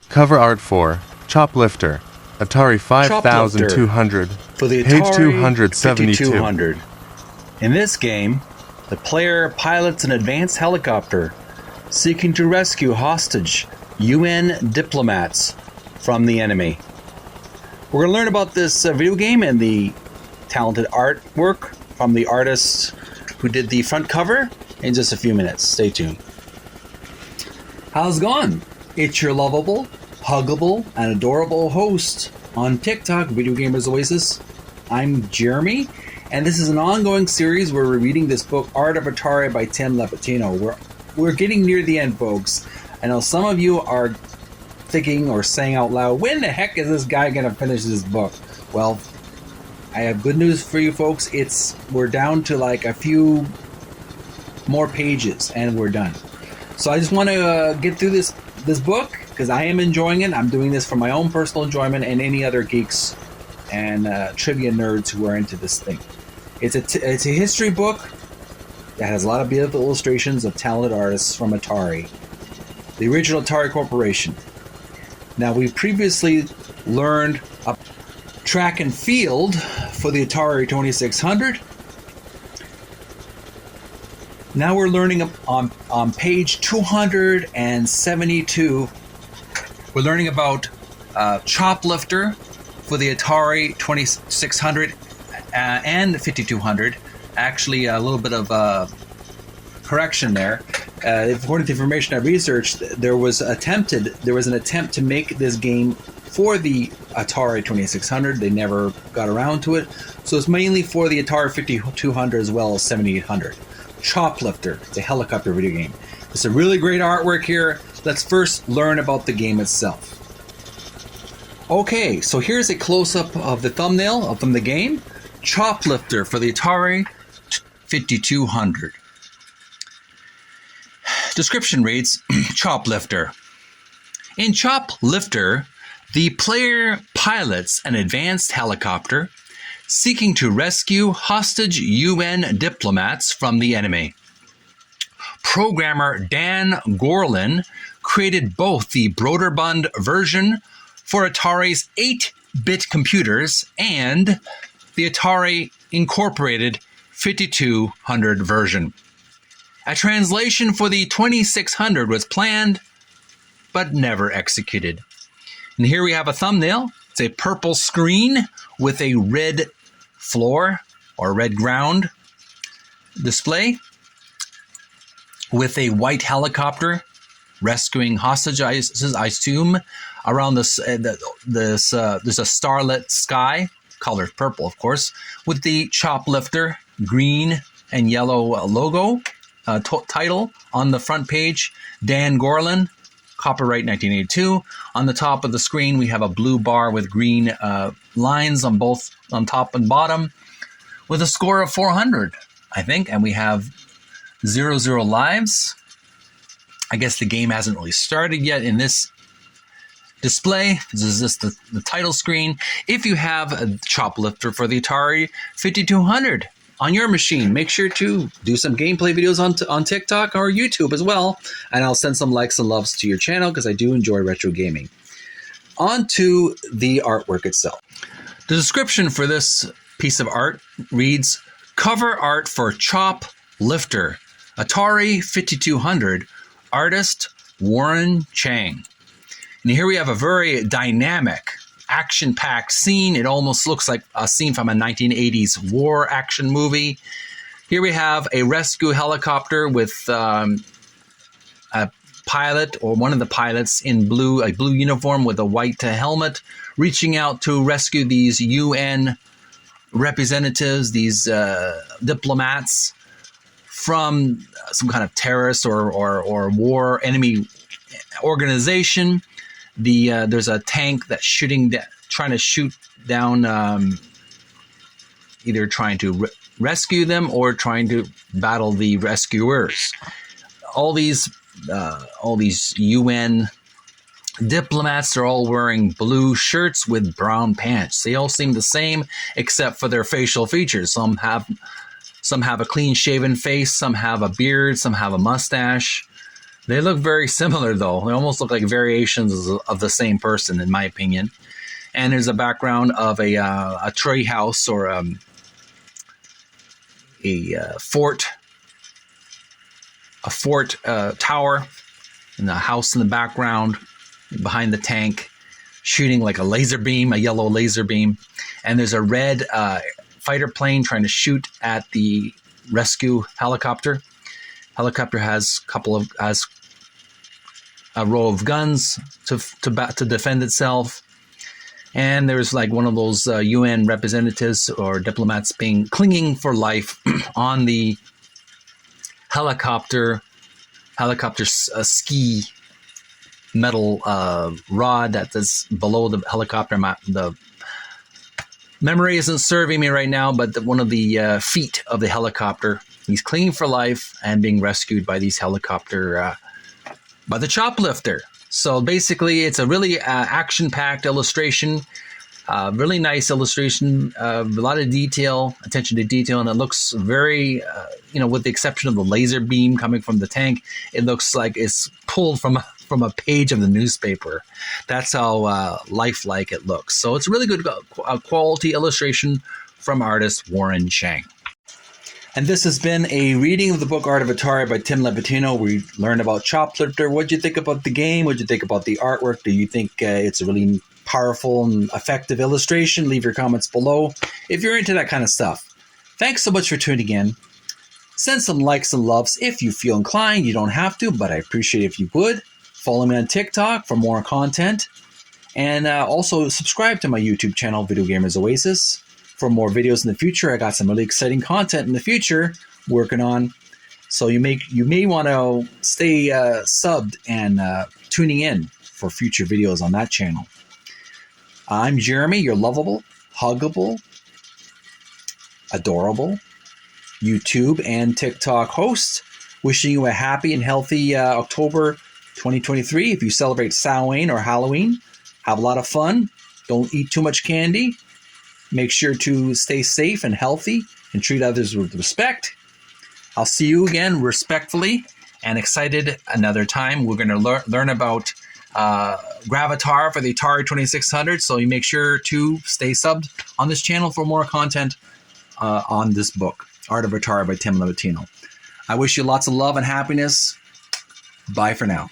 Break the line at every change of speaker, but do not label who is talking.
Cover art for CHOPLIFTER, Atari 5200,
for the
page
Atari
272.
5200. In this game, the player pilots an advanced helicopter seeking to rescue hostage UN diplomats from the enemy. We're going to learn about this video game and the talented artwork from the artist who did the front cover in just a few minutes. Stay tuned. How's it going? It's your lovable, huggable, and adorable host on TikTok, Video Gamers Oasis. I'm Jeremy, and this is an ongoing series where we're reading this book, Art of Atari by Tim Lapetino. We're getting near the end, folks. I know some of you are thinking or saying out loud, when the heck is this guy going to finish this book? Well, I have good news for you folks. We're down to like a few more pages and we're done. So I just want to get through this book because I am enjoying it. I'm doing this for my own personal enjoyment and any other geeks and trivia nerds who are into this thing. It's a history book that has a lot of beautiful illustrations of talented artists from Atari, the original Atari Corporation. Now, we previously learned a track and field for the Atari 2600. Now we're learning on page 272. We're learning about CHOPLIFTER for the Atari 2600 and 5200. Actually, a little bit of correction there. According to the information I researched, there was an attempt to make this game for the Atari 2600. They never got around to it. So it's mainly for the Atari 5200 as well as 7800. CHOPLIFTER. It's a helicopter video game. It's a really great artwork here. Let's first learn about the game itself. Okay, so here's a close-up of the thumbnail from the game. CHOPLIFTER for the Atari 5200. Description reads, CHOPLIFTER. In CHOPLIFTER, the player pilots an advanced helicopter seeking to rescue hostage UN diplomats from the enemy. Programmer Dan Gorlin created both the Broderbund version for Atari's 8-bit computers and the Atari Incorporated 5200 version. A translation for the 2600 was planned, but never executed. And here we have a thumbnail. It's a purple screen with a red floor or red ground display with a white helicopter rescuing hostages, I assume, around this. There's a starlit sky, colored purple, of course, with the CHOPLIFTER green and yellow logo title on the front page. Dan Gorlin, copyright 1982. On the top of the screen, we have a blue bar with green lines on top and bottom, with a score of 400, I think, and we have 0 lives. I guess the game hasn't really started yet in this display. This is just the title screen. If you have a CHOPLIFTER for the Atari 5200 on your machine, make sure to do some gameplay videos on TikTok or YouTube as well, and I'll send some likes and loves to your channel because I do enjoy retro gaming. On to the artwork itself. The description for this piece of art reads, cover art for CHOPLIFTER, Atari 5200, artist Warren Chang. And here we have a very dynamic, action-packed scene. It almost looks like a scene from a 1980s war action movie. Here we have a rescue helicopter with a pilot, or one of the pilots in a blue uniform with a white helmet, reaching out to rescue these UN representatives, these diplomats from some kind of terrorist or war enemy organization. There's a tank that's trying to shoot down, either trying to rescue them or trying to battle the rescuers. All these UN diplomats are all wearing blue shirts with brown pants. They all seem the same except for their facial features. Some have a clean-shaven face, some have a beard, some have a mustache. They look very similar, though. They almost look like variations of the same person, in my opinion. And there's a background of a tree house or a fort tower, and a house in the background behind the tank, shooting like a laser beam, a yellow laser beam. And there's a red fighter plane trying to shoot at the rescue helicopter. Helicopter has a row of guns to defend itself. And there's like one of those UN representatives or diplomats clinging for life on the helicopter ski metal rod that is below the helicopter. The memory isn't serving me right now, but one of the feet of the helicopter. He's clinging for life and being rescued by these helicopter by the CHOPLIFTER. So basically, it's a really action-packed illustration, really nice illustration, a lot of detail, attention to detail, and it looks very, with the exception of the laser beam coming from the tank, it looks like it's pulled from a page of the newspaper. That's how lifelike it looks. So it's a really good quality illustration from artist Warren Chang. And this has been a reading of the book Art of Atari by Tim Lapetino. We learned about CHOPLIFTER. What did you think about the game? What did you think about the artwork? Do you think it's a really powerful and effective illustration? Leave your comments below if you're into that kind of stuff. Thanks so much for tuning in. Send some likes and loves if you feel inclined. You don't have to, but I appreciate it if you would. Follow me on TikTok for more content. And also subscribe to my YouTube channel, Video Gamers Oasis, for more videos in the future. I got some really exciting content in the future working on. So you may want to stay subbed and tuning in for future videos on that channel. I'm Jeremy, your lovable, huggable, adorable YouTube and TikTok host. Wishing you a happy and healthy October 2023. If you celebrate Samhain or Halloween, have a lot of fun. Don't eat too much candy. Make sure to stay safe and healthy and treat others with respect. I'll see you again respectfully and excited another time. We're going to learn about Gravatar for the Atari 2600. So you make sure to stay subbed on this channel for more content on this book, Art of Atari by Tim Lapetino. I wish you lots of love and happiness. Bye for now.